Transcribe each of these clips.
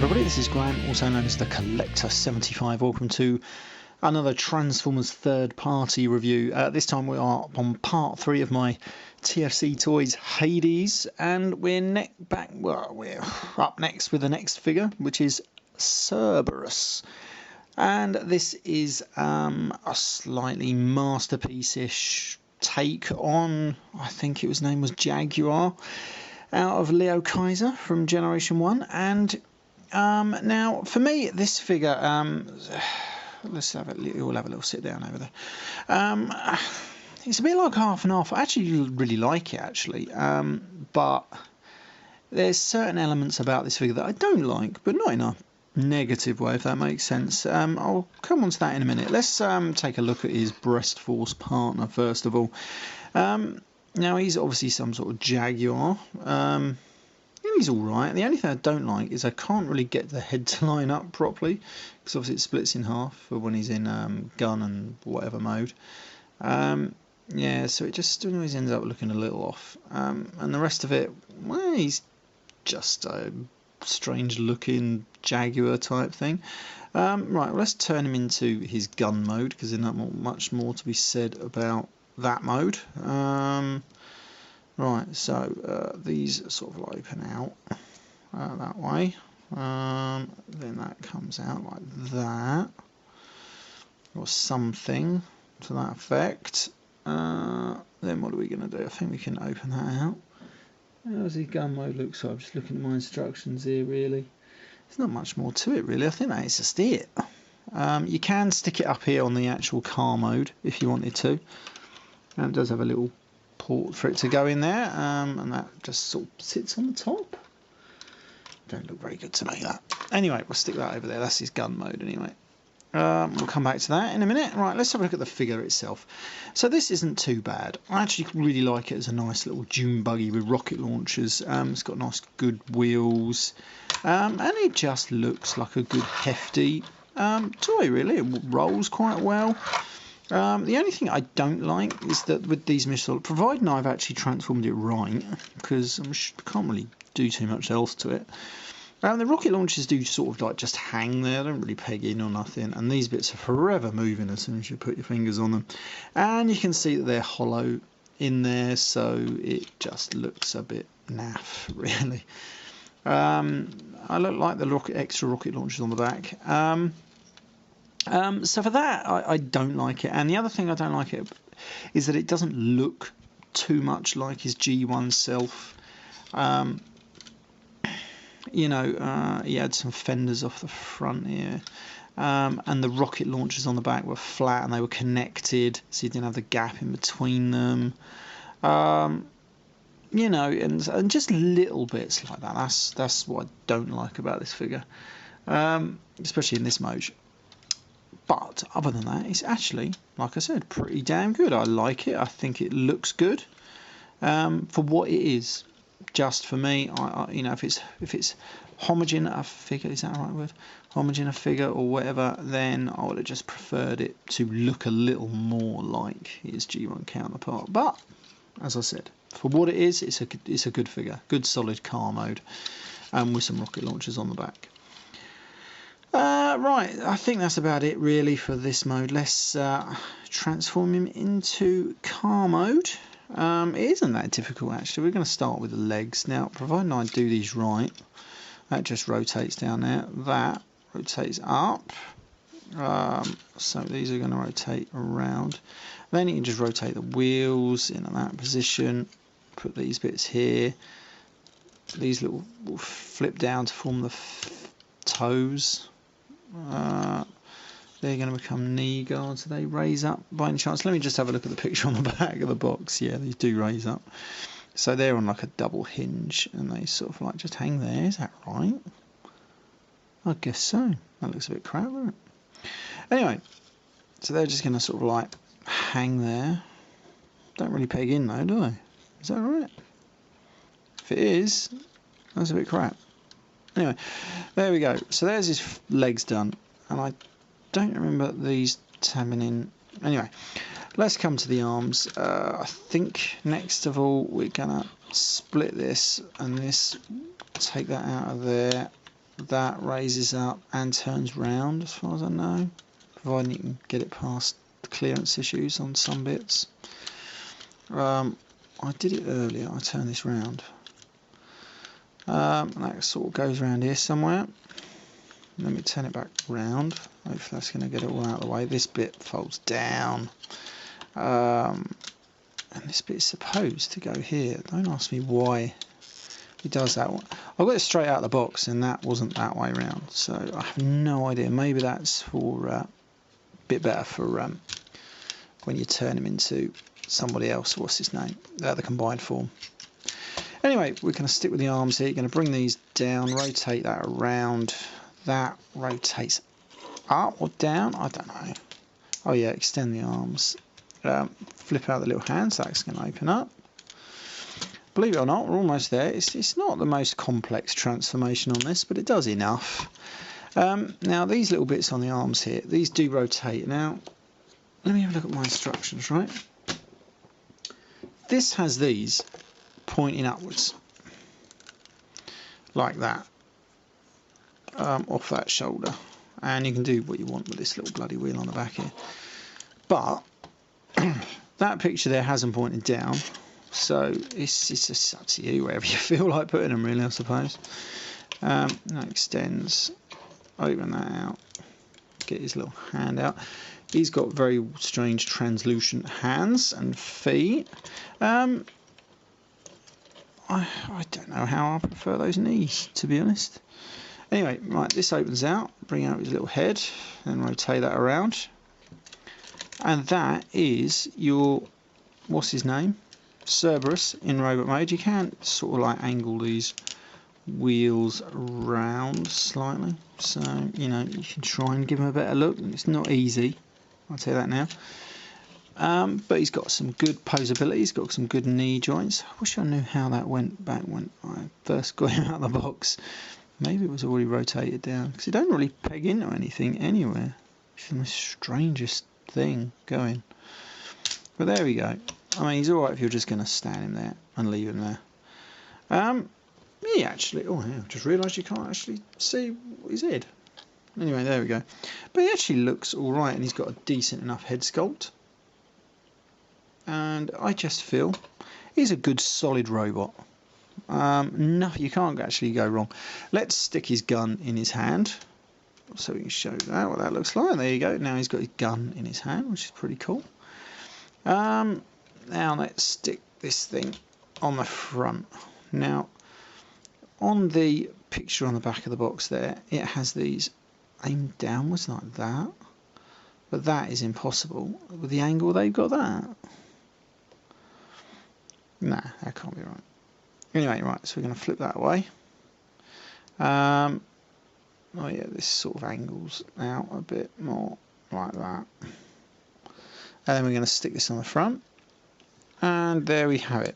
everybody, this is Graham, also known as the Collector75. Welcome to another Transformers third party review. This time we are on part 3 of my KFC-TOYS Hades, and we're up next with the next figure, which is CERBERUS. And this is a slightly masterpiece-ish take on, I think his name was Jaguar, out of Leo Kaiser from Generation 1. And now, for me, this figure, let's have we'll have a little sit down over there. It's a bit like half and half. I actually really like it, actually, but there's certain elements about this figure that I don't like, but not in a negative way, if that makes sense. I'll come on to that in a minute. Let's take a look at his breast force partner first of all. Now, he's obviously some sort of Jaguar. He's alright. The only thing I don't like is I can't really get the head to line up properly, because obviously it splits in half for when he's in gun and whatever mode. Yeah, so it just always ends up looking a little off. And the rest of it, well, he's just a strange looking Jaguar type thing. Right, well, let's turn him into his gun mode, because there's not much more to be said about that mode. Right, so these sort of open out that way, then that comes out like that, or something to that effect. Then what are we going to do? I think we can open that out. How does the gun mode look? So I'm just looking at my instructions here, really. There's not much more to it, really. I think that is just it. You can stick it up here on the actual car mode if you wanted to. And it does have a little port for it to go in there, and that just sort of sits on the top. Don't look very good to me, that. Anyway, we'll stick that over there. That's his gun mode anyway. We'll come back to that in a minute. Right, let's have a look at the figure itself. So this isn't too bad. I actually really like it as a nice little dune buggy with rocket launchers. It's got nice good wheels, and it just looks like a good hefty toy, really. It rolls quite well. The only thing I don't like is that with these missiles, providing I've actually transformed it right, because I can't really do too much else to it. The rocket launchers do sort of like just hang there, don't really peg in or nothing, and these bits are forever moving as soon as you put your fingers on them. And you can see that they're hollow in there, so it just looks a bit naff, really. I look like the extra rocket launchers on the back. So for that, I don't like it. And the other thing I don't like it is that it doesn't look too much like his G1 self. You know, he had some fenders off the front here, and the rocket launchers on the back were flat and they were connected, so you didn't have the gap in between them. You know, and just little bits like that. That's what I don't like about this figure, especially in this mode. But other than that, it's actually, like I said, pretty damn good. I like it. I think it looks good for what it is. Just for me, you know, if it's homogen a figure, is that the right word? Homogen a figure or whatever, then I would have just preferred it to look a little more like his G1 counterpart. But as I said, for what it is, it's a good figure, good solid car mode, with some rocket launchers on the back. Right, I think that's about it really for this mode. Let's transform him into car mode. It isn't that difficult, actually. We're going to start with the legs. Now, providing I do these right, that just rotates down there. That rotates up. So these are going to rotate around. Then you can just rotate the wheels in that position. Put these bits here. These little will flip down to form the toes. They're going to become knee guards. They raise up by any chance? Let me just have a look at the picture on the back of the box. Yeah, they do raise up. So they're on like a double hinge, and they sort of like just hang there. Is that right? I guess so. That looks a bit crap, doesn't it? Anyway, so they're just going to sort of like hang there. Don't really peg in though, do they? Is that right? If it is, that's a bit crap. Anyway, there we go. So there's his legs done, and I don't remember these tabbing in. Anyway, let's come to the arms. I think next of all we're gonna split this and this, take that out of there, that raises up and turns round, as far as I know, providing you can get it past the clearance issues on some bits. I did it earlier. I turned this round. That sort of goes around here somewhere. Let me turn it back round. Hopefully that's going to get it all out of the way. This bit folds down. And this bit is supposed to go here. Don't ask me why it does that one. I got it straight out of the box and that wasn't that way round. So I have no idea. Maybe that's for a bit better for when you turn him into somebody else. What's his name? The combined form. Anyway, we're going to stick with the arms here. You're going to bring these down, rotate that around. That rotates up or down. I don't know. Oh yeah, extend the arms. Flip out the little hands. That's going to open up. Believe it or not, we're almost there. It's not the most complex transformation on this, but it does enough. Now, these little bits on the arms here, these do rotate. Now, let me have a look at my instructions, right? This has these pointing upwards, like that, off that shoulder. And you can do what you want with this little bloody wheel on the back here. But that picture there hasn't pointed down. So it's just up to you, wherever you feel like putting them, really, I suppose. That extends, open that out, get his little hand out. He's got very strange translucent hands and feet. I don't know how I prefer those knees, to be honest. Anyway, right, this opens out, bring out his little head, and rotate that around. And that is your, what's his name? CERBERUS in robot mode. You can sort of like angle these wheels round slightly, so you know you can try and give him a better look. It's not easy, I'll tell you that now. But he's got some good posability. He's got some good knee joints. I wish I knew how that went back when I first got him out of the box. Maybe it was already rotated down because it don't really peg into anything anywhere. It's the most strangest thing going. But there we go. I mean, he's alright if you're just going to stand him there and leave him there. He actually, oh yeah, I just realised you can't actually see his head. Anyway, there we go. But he actually looks alright, and he's got a decent enough head sculpt. And I just feel he's a good solid robot. No, you can't actually go wrong. Let's stick his gun in his hand so we can show that what that looks like. There you go. Now he's got his gun in his hand, which is pretty cool. Now let's stick this thing on the front. Now on the picture on the back of the box there, it has these aimed downwards like that, but that is impossible with the angle they've got that. Nah, that can't be right. Anyway, right, so we're going to flip that away. Oh yeah, this sort of angles out a bit more like that. And then we're going to stick this on the front. And there we have it.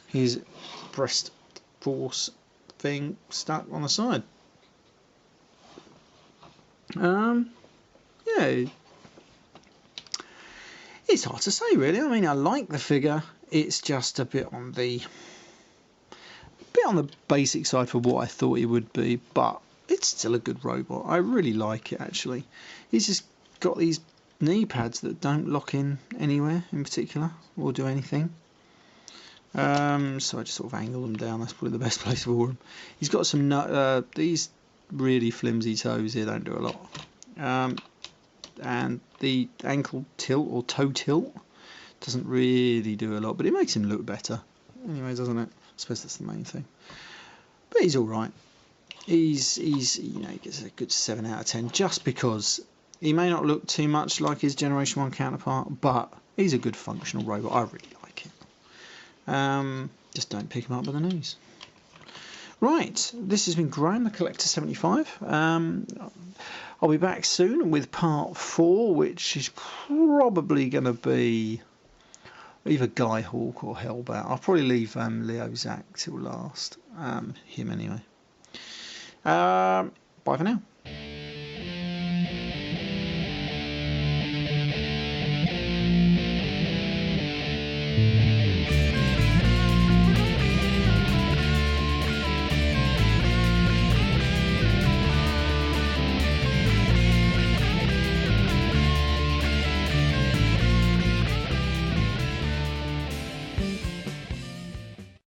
His breast force thing stuck on the side. Yeah. It's hard to say, really. I mean, I like the figure. It's just a bit on the basic side for what I thought it would be, but it's still a good robot. I really like it, actually. He's just got these knee pads that don't lock in anywhere in particular or do anything. So I just sort of angle them down. That's probably the best place for him. He's got some these really flimsy toes here don't do a lot. And the ankle tilt or toe tilt doesn't really do a lot, but it makes him look better anyway, doesn't it? I suppose that's the main thing. But he's all right. He's you know, he gets a good 7 out of 10 just because he may not look too much like his Generation 1 counterpart, but he's a good functional robot. I really like it. Just don't pick him up with the knees. Right, this has been Graham, the Collector 75. I'll be back soon with part 4, which is probably going to be either Guy Hawk or Hellbat. I'll probably leave Leo Zach till last. Him anyway. Bye for now.